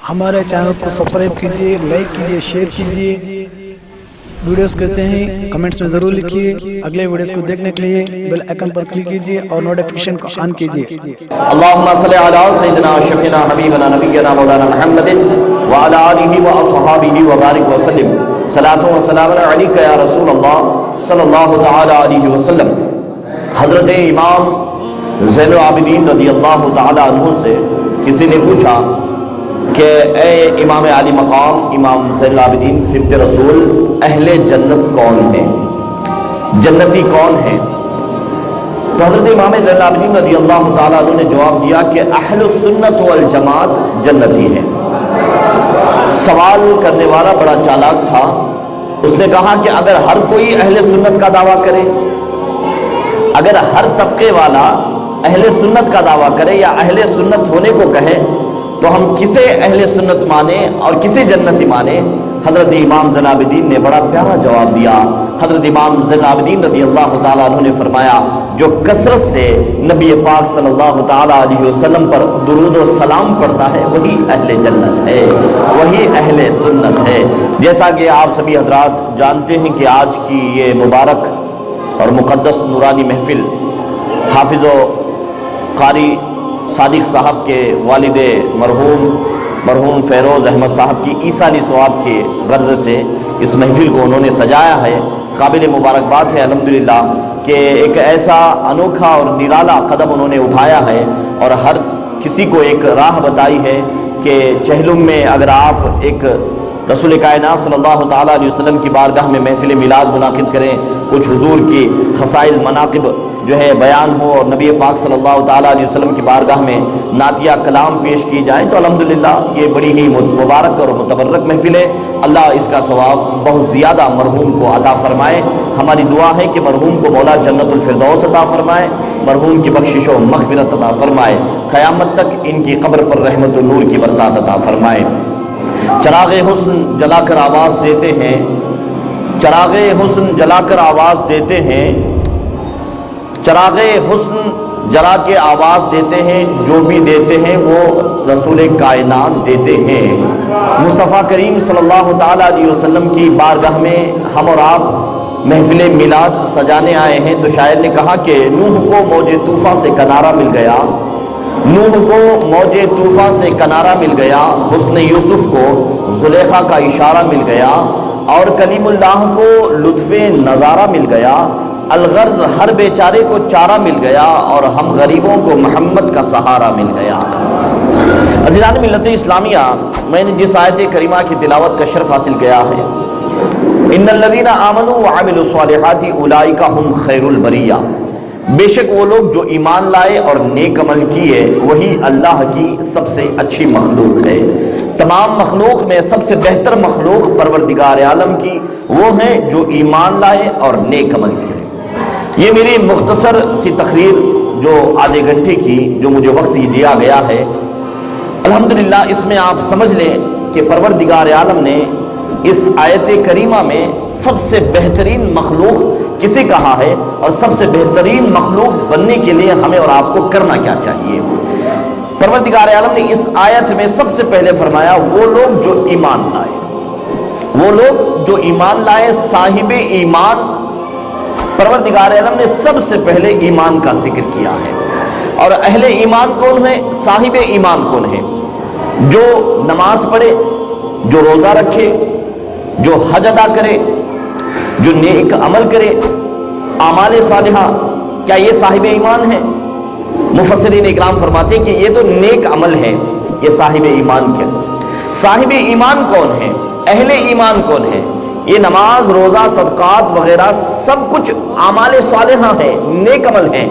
ہمارے چینل کو سبسکرائب کیجیے، لائک کیجیے، شیئر کیجیے، ویڈیوز کیسے ہیں کمنٹس میں ضرور لکھیے۔ اگلے ویڈیوز کو دیکھنے کے لیے بیل آئکن پر کلک کیجیے اور نوٹیفیکیشن کو آن کیجیے۔ اللهم صل على سيدنا شفيعنا حبيبنا نبينا مولانا محمد وعلى آله وأصحابه وبارك وسلم صلاة وسلام عليك يا رسول الله صلی اللہ تعالی علیہ وسلم۔ حضرت امام زین العابدین رضی اللہ تعالی عنہ سے کسی نے پوچھا کہ اے امام عالی مقام امام زین العابدین سبت رسول، اہل جنت کون ہیں، جنتی کون ہیں؟ تو حضرت امام زین العابدین رضی اللہ تعالی عنہ نے جواب دیا کہ اہل السنت والجماعت جنتی ہیں۔ سوال کرنے والا بڑا چالاک تھا، اس نے کہا کہ اگر ہر کوئی اہل سنت کا دعویٰ کرے، اگر ہر طبقے والا اہل سنت کا دعویٰ کرے یا اہل سنت ہونے کو کہے تو ہم کسے اہل سنت مانیں اور کسے جنتی مانیں؟ حضرت امام زین العابدین نے بڑا پیارا جواب دیا۔ حضرت امام زین العابدین رضی اللہ تعالیٰ عنہ نے فرمایا جو کثرت سے نبی پاک صلی اللہ تعالیٰ علیہ وسلم پر درود و سلام پڑھتا ہے وہی اہل جنت ہے، وہی اہل سنت ہے۔ جیسا کہ آپ سبھی حضرات جانتے ہیں کہ آج کی یہ مبارک اور مقدس نورانی محفل حافظ و قاری صادق صاحب کے والد مرحوم فیروز احمد صاحب کی عیسائی ثواب کے غرض سے اس محفل کو انہوں نے سجایا ہے۔ قابل مبارکباد ہے الحمدللہ کہ ایک ایسا انوکھا اور نرالا قدم انہوں نے اٹھایا ہے اور ہر کسی کو ایک راہ بتائی ہے کہ چہلم میں اگر آپ ایک رسول کائنات صلی اللہ تعالیٰ علیہ وسلم کی بارگاہ میں محفل میلاد منعقد کریں، کچھ حضور کی خصائل مناقب جو ہے بیان ہو اور نبی پاک صلی اللہ تعالیٰ علیہ وسلم کی بارگاہ میں نعتیہ کلام پیش کی جائیں تو الحمدللہ یہ بڑی ہی مبارک اور متبرک محفل ہے۔ اللہ اس کا ثواب بہت زیادہ مرحوم کو عطا فرمائے۔ ہماری دعا ہے کہ مرحوم کو مولا جنت الفردوس عطا فرمائے، مرحوم کی بخشش و مغفرت عطا فرمائے، قیامت تک ان کی قبر پر رحمت و نور کی برسات عطا فرمائے۔ چراغ حسن جلا کر آواز دیتے ہیں، چراغ حسن جلا کر آواز دیتے ہیں، چراغ حسن جلا کے آواز دیتے ہیں، جو بھی دیتے ہیں وہ رسول کائنات دیتے ہیں۔ مصطفیٰ کریم صلی اللہ تعالیٰ علیہ وسلم کی بارگاہ میں ہم اور آپ محفل میلاد سجانے آئے ہیں تو شاعر نے کہا کہ نوح کو موج طوفان سے کنارہ مل گیا، نوح کو موج طوفان سے کنارہ مل گیا، حسن یوسف کو زلیخا کا اشارہ مل گیا اور کلیم اللہ کو لطف نظارہ مل گیا، الغرض ہر بیچارے کو چارہ مل گیا اور ہم غریبوں کو محمد کا سہارا مل گیا۔ عزیزان ملت اسلامیہ، میں نے جس آیت کریمہ کی تلاوت کا شرف حاصل کیا ہے، ان الذین آمنوا وعملوا الصالحات اولئک هم خیر البریہ، بے شک وہ لوگ جو ایمان لائے اور نیک عمل کیے وہی اللہ کی سب سے اچھی مخلوق ہے۔ تمام مخلوق میں سب سے بہتر مخلوق پروردگار عالم کی وہ ہیں جو ایمان لائے اور نیک عمل کیے۔ یہ میری مختصر سی تقریر جو آدھے گھنٹے کی جو مجھے وقت دیا گیا ہے، الحمدللہ اس میں آپ سمجھ لیں کہ پروردگار عالم نے اس آیت کریمہ میں سب سے بہترین مخلوق کسے کہا ہے اور سب سے بہترین مخلوق بننے کے لیے ہمیں اور آپ کو کرنا کیا چاہیے۔ پروردگار عالم نے اس آیت میں سب سے پہلے فرمایا وہ لوگ جو ایمان لائے، وہ لوگ جو ایمان لائے، صاحب ایمان۔ پروردگار عالم نے سب سے پہلے ایمان کا ذکر کیا ہے اور اہل ایمان کون ہے، صاحب ایمان کون ہے؟ جو نماز پڑھے، جو روزہ رکھے، جو حج ادا کرے، جو نیک عمل کرے، اعمال صالحہ، کیا یہ صاحب ایمان ہے؟ مفسرین اکرام فرماتے ہیں کہ یہ تو نیک عمل ہے، یہ صاحب ایمان کیا؟ صاحب ایمان کون ہے؟ اہل ایمان کون ہے؟ یہ نماز، روزہ، صدقات وغیرہ سب کچھ اعمال صالحہ ہیں، نیک عمل ہیں۔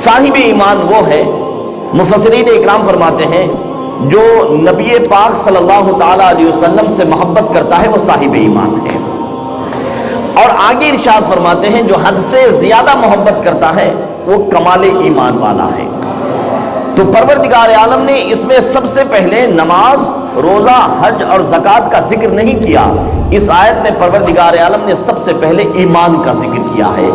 صاحب ایمان وہ ہے، مفسرین اکرام فرماتے ہیں جو نبی پاک صلی اللہ تعالیٰ علیہ وسلم سے محبت کرتا ہے وہ صاحب ایمان ہے۔ اور آگے ارشاد فرماتے ہیں جو حد سے زیادہ محبت کرتا ہے وہ کمال ایمان والا ہے۔ تو پروردگار عالم نے اس میں سب سے پہلے نماز روزہ، حج اور زکوٰۃ کا ذکر نہیں کیا، اس آیت میں پروردگار عالم نے سب سے پہلے ایمان کا ذکر کیا ہے،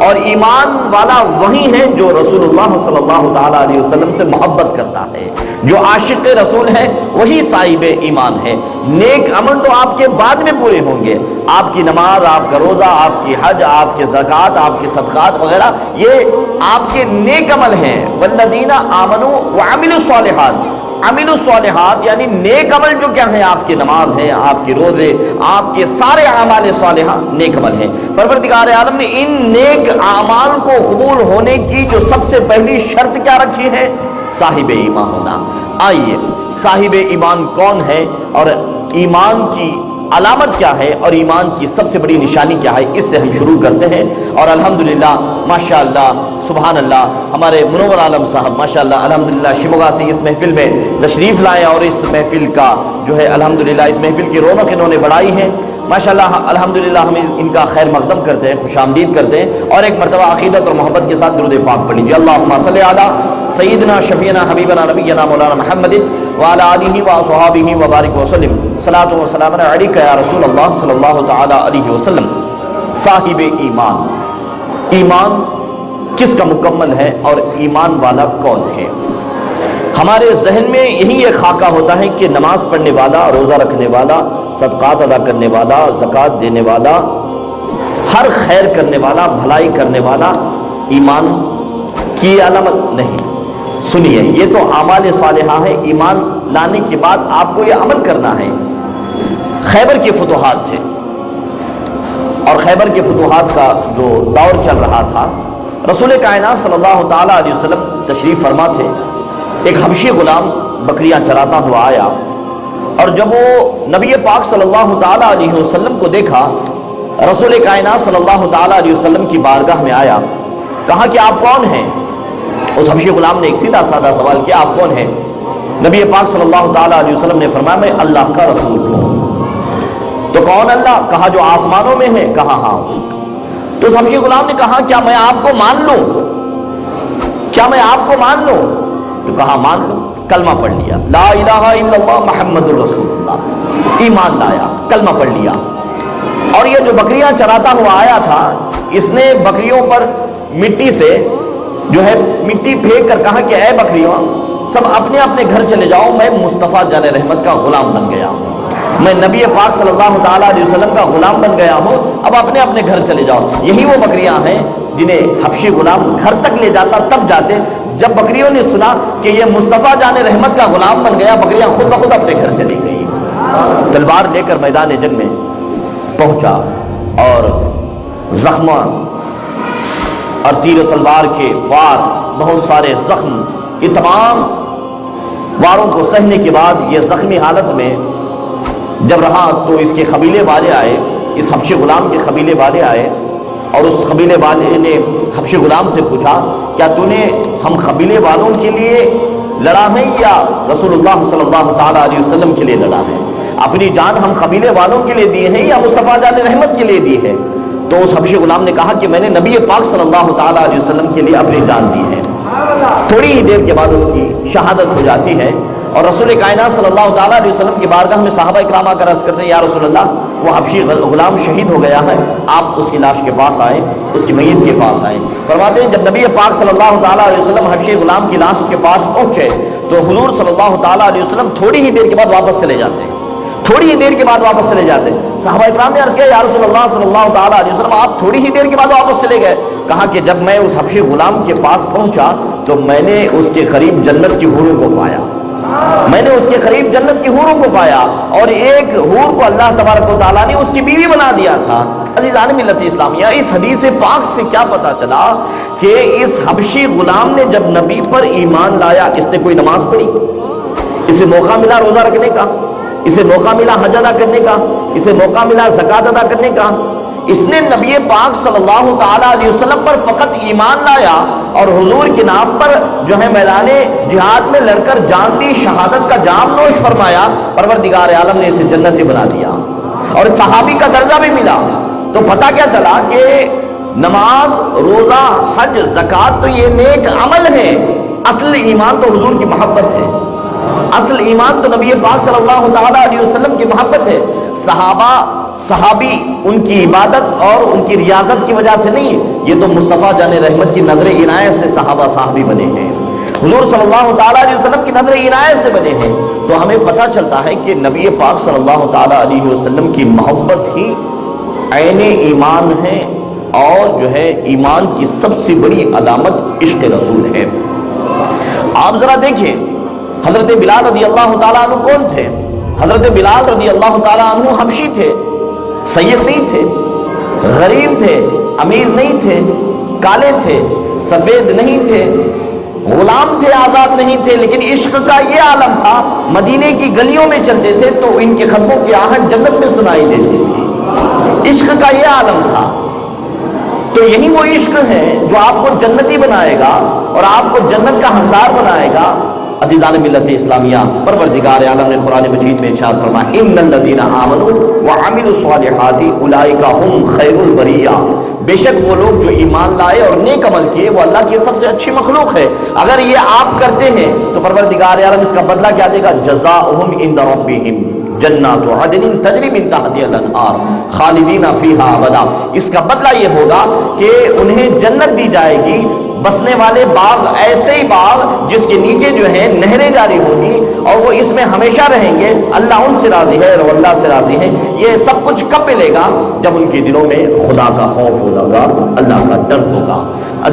اور ایمان والا وہی ہے جو رسول اللہ صلی اللہ تعالیٰ علیہ وسلم سے محبت کرتا ہے، جو عاشق رسول ہے وہی صاحب ایمان ہے۔ نیک عمل تو آپ کے بعد میں پورے ہوں گے، آپ کی نماز، آپ کا روزہ، آپ کی حج، آپ کے زکوٰۃ، آپ کے صدقات وغیرہ، یہ آپ کے نیک عمل ہیں۔ والذین آمنوا وعملوا الصالحات، عملوا الصالحات یعنی نیک عمل جو کیا ہیں، آپ کی نماز ہے، آپ کے روزے، آپ کے سارے اعمال صالحہ نیک عمل ہیں۔ پروردگار عالم نے ان نیک اعمال کو قبول ہونے کی جو سب سے پہلی شرط کیا رکھی ہے؟ صاحب ایمان ہونا۔ آئیے صاحب ایمان کون ہے اور ایمان کی علامت کیا ہے اور ایمان کی سب سے بڑی نشانی کیا ہے، اس سے ہم شروع کرتے ہیں۔ اور الحمدللہ ماشاءاللہ سبحان اللہ، ہمارے منور عالم صاحب ماشاءاللہ الحمدللہ شموگا سے اس محفل میں تشریف لائے، اور اس محفل کا جو ہے الحمدللہ اس محفل کی رونق انہوں نے بڑھائی ہے ماشاءاللہ۔ الحمدللہ ہم ان کا خیر مقدم کرتے ہیں، خوش آمدید کرتے ہیں، اور ایک مرتبہ عقیدت اور محبت کے ساتھ درود پاک پڑھ لیجیے۔ اللہم صلی علی سیدنا شفیعنا حبیبنا نبینا مولانا محمد وعلی آلہ وصحبہ وبارک وسلم، صلاۃ و سلام علیک یا رسول اللہ صلی اللہ تعالی علیہ وسلم۔ صاحب ایمان، ایمان کس کا مکمل ہے اور ایمان والا کون ہے؟ ہمارے ذہن میں یہی ایک خاکہ ہوتا ہے کہ نماز پڑھنے والا، روزہ رکھنے والا، صدقات ادا کرنے والا، زکوٰۃ دینے والا، ہر خیر کرنے والا، بھلائی کرنے والا ایمان کی علامت نہیں۔ سنیے، یہ تو اعمال صالحہ ہے، ایمان لانے کے بعد آپ کو یہ عمل کرنا ہے۔ خیبر کے فتوحات تھے، اور خیبر کے فتوحات کا جو دور چل رہا تھا، رسول کائنات صلی اللہ تعالیٰ علیہ وسلم تشریف فرما تھے۔ ایک حبشی غلام بکریاں چراتا ہوا آیا، اور جب وہ نبی پاک صلی اللہ تعالیٰ علیہ وسلم کو دیکھا، رسول کائنات صلی اللہ تعالیٰ علیہ وسلم کی بارگاہ میں آیا، کہا کہ آپ کون ہیں؟ اس حبشی غلام نے ایک سیدھا سادہ سوال کیا، آپ کون ہیں؟ نبی پاک صلی اللہ تعالیٰ علیہ وسلم نے فرمایا میں اللہ کا رسول ہوں۔ تو کون اللہ؟ کہا جو آسمانوں میں ہے، کہا ہاں۔ تو اس حبشی غلام نے کہا کیا میں آپ کو مان لوں؟ کیا میں آپ کو مان لوں؟ تو کہا مان لو۔ کلمہ پڑھ لیا، لا الہ الا اللہ محمد الرسول اللہ، ایمان لایا، کلمہ پڑھ لیا۔ اور یہ جو بکریاں چراتا ہوا آیا تھا، اس نے بکریوں پر مٹی سے جو ہے مٹی پھینک کر کہا کہ اے بکریوں، سب اپنے اپنے گھر چلے جاؤ، میں مصطفیٰ جان رحمت کا غلام بن گیا ہوں، میں نبی پاک صلی اللہ تعالیٰ علیہ وسلم کا غلام بن گیا ہوں، اب اپنے اپنے گھر چلے جاؤ۔ یہی وہ بکریاں ہیں جنہیں حبشی غلام گھر تک لے جاتا، تب جاتے جب بکریوں نے سنا کہ یہ مصطفیٰ جان رحمت کا غلام بن گیا، بکریاں خود بخود اپنے گھر چلی گئی۔ تلوار لے کر میدان جنگ میں پہنچا، اور زخم اور تیر و تلوار کے وار، بہت سارے زخم، یہ تمام واروں کو سہنے کے بعد یہ زخمی حالت میں جب رہا تو اس کے قبیلے والے آئے، اس حبشی غلام کے قبیلے والے آئے، اور اس قبیلے والے نے حبشی غلام سے پوچھا کیا تو نے ہم قبیلے والوں کے لیے لڑا ہے یا رسول اللہ صلی اللہ تعالیٰ علیہ وسلم کے لیے لڑا ہے؟ اپنی جان ہم قبیلے والوں کے لیے دی ہے یا مصطفیٰ جان رحمت کے لیے دی ہے؟ تو اس حبشی غلام نے کہا کہ میں نے نبی پاک صلی اللہ تعالیٰ علیہ وسلم کے لیے اپنی جان دی ہے۔ تھوڑی ہی دیر کے بعد اس کی شہادت ہو جاتی ہے، اور رسول کائنات صلی اللہ تعالیٰ علیہ وسلم کی بارگاہ میں صحابہ اکرام آ کر عرض کرتے ہیں یا رسول اللہ، وہ حبشی غلام شہید ہو گیا ہے، آپ اس کی لاش کے پاس آئے، اس کی میت کے پاس آئے۔ فرماتے ہیں جب نبی پاک صلی اللہ تعالیٰ علیہ وسلم حبشی غلام کی لاش کے پاس پہنچے تو حضور صلی اللہ تعالیٰ علیہ وسلم تھوڑی ہی دیر کے بعد واپس چلے جاتے ہیں، تھوڑی ہی دیر کے بعد واپس چلے جاتے ہیں۔ صحابہ اکرام نے عرض کیا یا رسول اللہ صلی اللہ تعالیٰ علیہ وسلم آپ تھوڑی ہی دیر کے بعد واپس چلے گئے؟ کہا کہ جب میں اس حبشی غلام کے پاس پہنچا تو میں نے اس کے قریب جنت کی حوروں کو پایا، میں نے اس کے قریب جنت کی حوروں کو پایا، اور ایک حور کو اللہ تبارک و تعالیٰ نے اس کی بیوی بنا دیا تھا۔ عزیزان ملت اسلامیہ، اس حدیث پاک سے کیا پتا چلا کہ اس حبشی غلام نے جب نبی پر ایمان لایا، اس نے کوئی نماز پڑھی، اسے موقع ملا روزہ رکھنے کا، اسے موقع ملا حج ادا کرنے کا، اسے موقع ملا زکوٰۃ ادا کرنے کا، اس نے نبی پاک صلی اللہ تعالیٰ علیہ وسلم پر فقط ایمان لایا اور حضور کے نام پر جو ہے میدان جہاد میں لڑ کر جان دی، شہادت کا جام نوش فرمایا، پروردگار عالم نے اسے جنتی بنا دیا اور صحابی کا درجہ بھی ملا۔ تو پتہ کیا چلا کہ نماز، روزہ، حج، زکوٰۃ تو یہ نیک عمل ہے، اصل ایمان تو حضور کی محبت ہے، اصل ایمان تو نبی پاک صلی اللہ تعالیٰ علیہ وسلم کی محبت ہے. صحابی ان کی عبادت اور ان کی ریاضت کی وجہ سے نہیں، یہ تو مصطفیٰ جان رحمت کی نظر عنایت سے صحابہ صحابی بنے ہیں، حضور صلی اللہ تعالیٰ علیہ وسلم کی نظر عنایت سے بنے ہیں. تو ہمیں پتہ چلتا ہے کہ نبی پاک صلی اللہ تعالیٰ علیہ وسلم کی محبت ہی عین ایمان ہے، اور جو ہے ایمان کی سب سے بڑی علامت عشق رسول ہے. آپ ذرا دیکھیں حضرت بلال رضی اللہ تعالیٰ عنہ کون تھے؟ حضرت بلال رضی اللہ تعالیٰ عنہ حبشی تھے، سید نہیں تھے، غریب تھے، امیر نہیں تھے، کالے تھے، سفید نہیں تھے، غلام تھے، آزاد نہیں تھے، لیکن عشق کا یہ عالم تھا. مدینے کی گلیوں میں چلتے تھے تو ان کے قدموں کی آہٹ جنت میں سنائی دیتی تھی. عشق کا یہ عالم تھا. تو یہی وہ عشق ہے جو آپ کو جنتی بنائے گا اور آپ کو جنت کا حقدار بنائے گا. عزیزان ملت اسلامیہ، پروردگار عالم نے قرآن مجید میں ارشاد فرمایا ان الذین آمنوا وعملوا الصالحات اولئک هم خیر البریہ، بے شک وہ لوگ جو ایمان لائے اور نیک عمل کیے وہ اللہ کی سب سے اچھی مخلوق ہے. اگر یہ آپ کرتے ہیں تو پروردگار عالم اس کا بدلہ کیا دے گا؟ جزاؤہم عند ربہم جنات عدن تجری من تحتها الانہار خالدین فیہا ابدا. اس کا بدلہ یہ ہوگا کہ انہیں جنت دی جائے گی، بسنے والے باغ، ایسے ہی باغ جس کے نیچے جو ہے نہریں جاری ہوں گی اور وہ اس میں ہمیشہ رہیں گے. اللہ ان سے راضی ہے اور اللہ سے راضی ہے. یہ سب کچھ کب ملے گا؟ جب ان کے دلوں میں خدا کا خوف ہوگا، اللہ کا ڈر ہوگا.